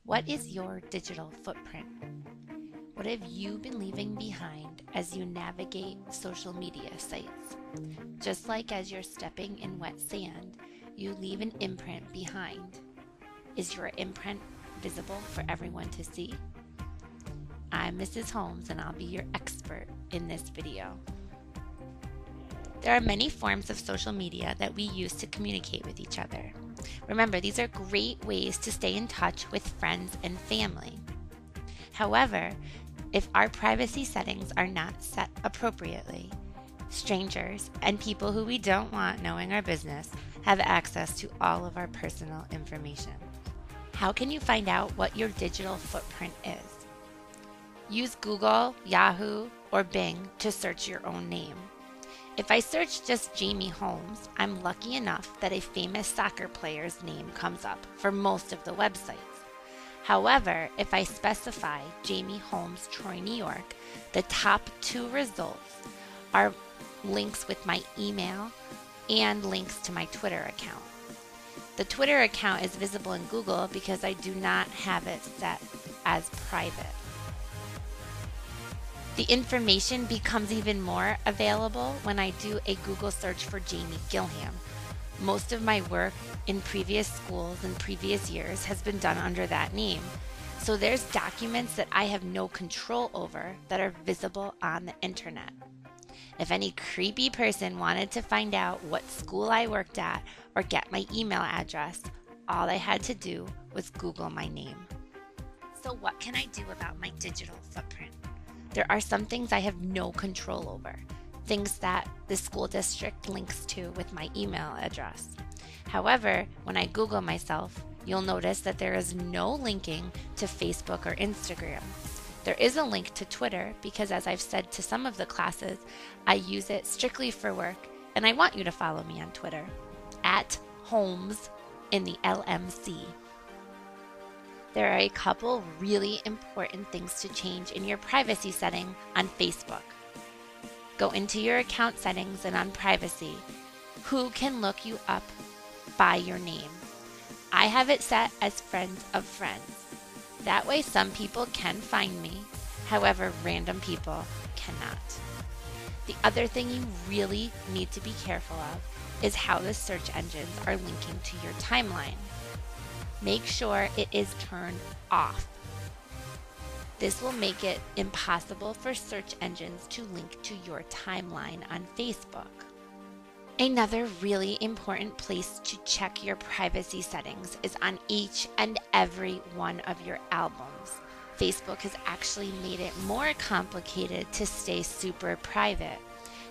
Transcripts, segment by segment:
What is your digital footprint? What have you been leaving behind as you navigate social media sites? Just like as you're stepping in wet sand, you leave an imprint behind. Is your imprint visible for everyone to see? I'm Mrs. Holmes and I'll be your expert in this video. There are many forms of social media that we use to communicate with each other. Remember, these are great ways to stay in touch with friends and family. However, if our privacy settings are not set appropriately, strangers and people who we don't want knowing our business have access to all of our personal information. How can you find out what your digital footprint is? Use Google, Yahoo, or Bing to search your own name. If I search just Jamie Holmes, I'm lucky enough that a famous soccer player's name comes up for most of the websites. However, if I specify Jamie Holmes, Troy, New York, the top 2 results are links with my email and links to my Twitter account. The Twitter account is visible in Google because I do not have it set as private. The information becomes even more available when I do a Google search for Jamie Gilham. Most of my work in previous schools and previous years has been done under that name. So there's documents that I have no control over that are visible on the internet. If any creepy person wanted to find out what school I worked at or get my email address, all I had to do was Google my name. So what can I do about my digital footprint? There are some things I have no control over, things that the school district links to with my email address. However, when I Google myself, you'll notice that there is no linking to Facebook or Instagram. There is a link to Twitter because, as I've said to some of the classes, I use it strictly for work, and I want you to follow me on Twitter, @Holmes in the LMC. There are a couple really important things to change in your privacy setting on Facebook. Go into your account settings and on privacy. Who can look you up by your name? I have it set as friends of friends. That way some people can find me, however random people cannot. The other thing you really need to be careful of is how the search engines are linking to your timeline. Make sure it is turned off. This will make it impossible for search engines to link to your timeline on Facebook. Another really important place to check your privacy settings is on each and every one of your albums. Facebook has actually made it more complicated to stay super private.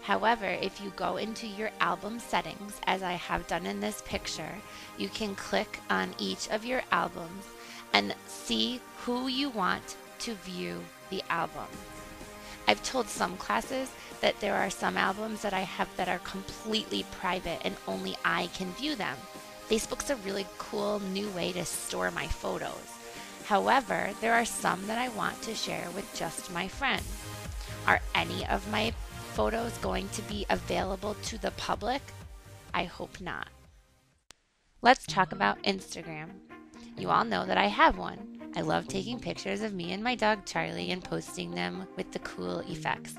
However, if you go into your album settings, as I have done in this picture, you can click on each of your albums and see who you want to view the album. I've told some classes that there are some albums that I have that are completely private and only I can view them. Facebook's a really cool new way to store my photos. However, there are some that I want to share with just my friends. Are any of my photos going to be available to the public? I hope not. Let's talk about Instagram. You all know that I have one. I love taking pictures of me and my dog Charlie and posting them with the cool effects.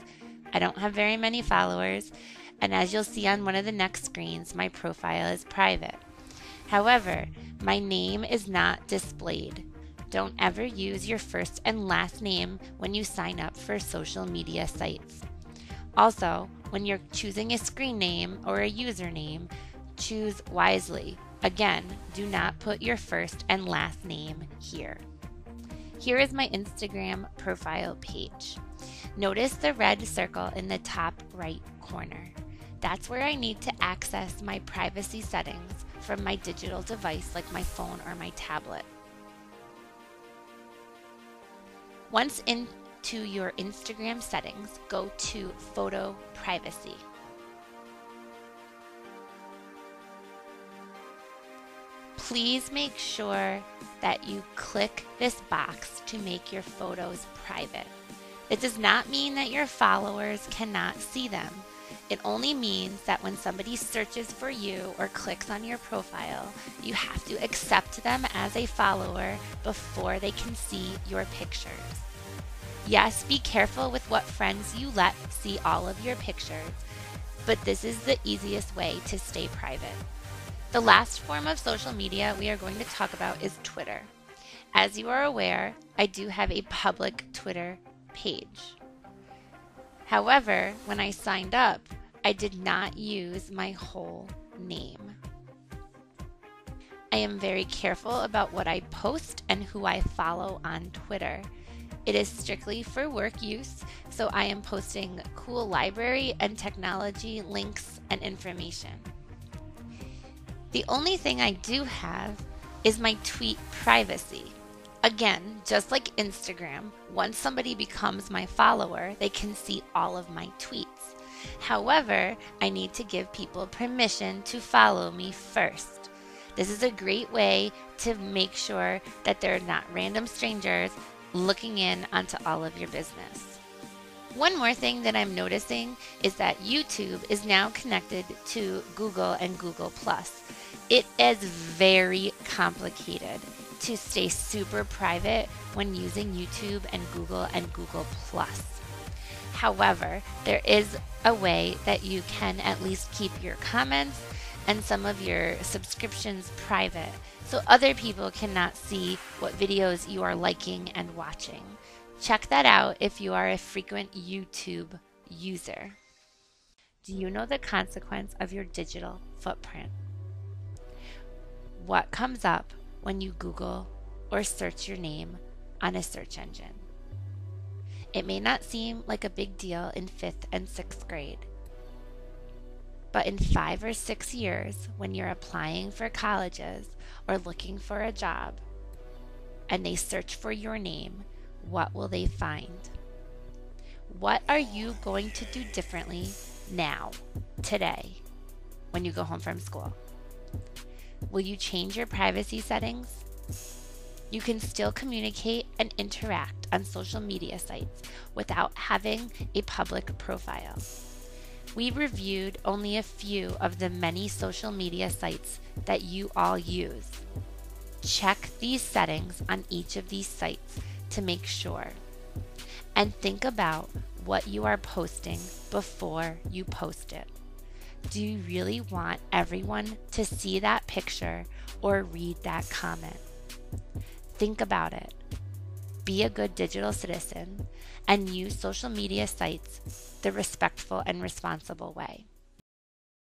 I don't have very many followers, and as you'll see on one of the next screens, my profile is private. However, my name is not displayed. Don't ever use your first and last name when you sign up for social media sites. Also, when you're choosing a screen name or a username, choose wisely. Again, do not put your first and last name here. Here is my Instagram profile page. Notice the red circle in the top right corner. That's where I need to access my privacy settings from my digital device like my phone or my tablet. Once into your Instagram settings, go to Photo Privacy. Please make sure that you click this box to make your photos private. It does not mean that your followers cannot see them. It only means that when somebody searches for you or clicks on your profile, you have to accept them as a follower before they can see your pictures. Yes, be careful with what friends you let see all of your pictures, but this is the easiest way to stay private. The last form of social media we are going to talk about is Twitter. As you are aware, I do have a public Twitter page. However, when I signed up, I did not use my whole name. I am very careful about what I post and who I follow on Twitter. It is strictly for work use, so I am posting cool library and technology links and information. The only thing I do have is my tweet privacy. Again, just like Instagram, once somebody becomes my follower, they can see all of my tweets. However, I need to give people permission to follow me first. This is a great way to make sure that they're not random strangers looking in onto all of your business. One more thing that I'm noticing is that YouTube is now connected to Google and Google+. It is very complicated to stay super private when using YouTube and Google+. However, there is a way that you can at least keep your comments and some of your subscriptions private so other people cannot see what videos you are liking and watching. Check that out if you are a frequent YouTube user. Do you know the consequence of your digital footprint? What comes up when you Google or search your name on a search engine? It may not seem like a big deal in 5th and 6th grade, but in 5 or 6 years, when you're applying for colleges or looking for a job, and they search for your name, what will they find? What are you going to do differently now, today, when you go home from school? Will you change your privacy settings? You can still communicate and interact on social media sites without having a public profile. We reviewed only a few of the many social media sites that you all use. Check these settings on each of these sites to make sure. And think about what you are posting before you post it. Do you really want everyone to see that picture or read that comment? Think about it. Be a good digital citizen and use social media sites the respectful and responsible way.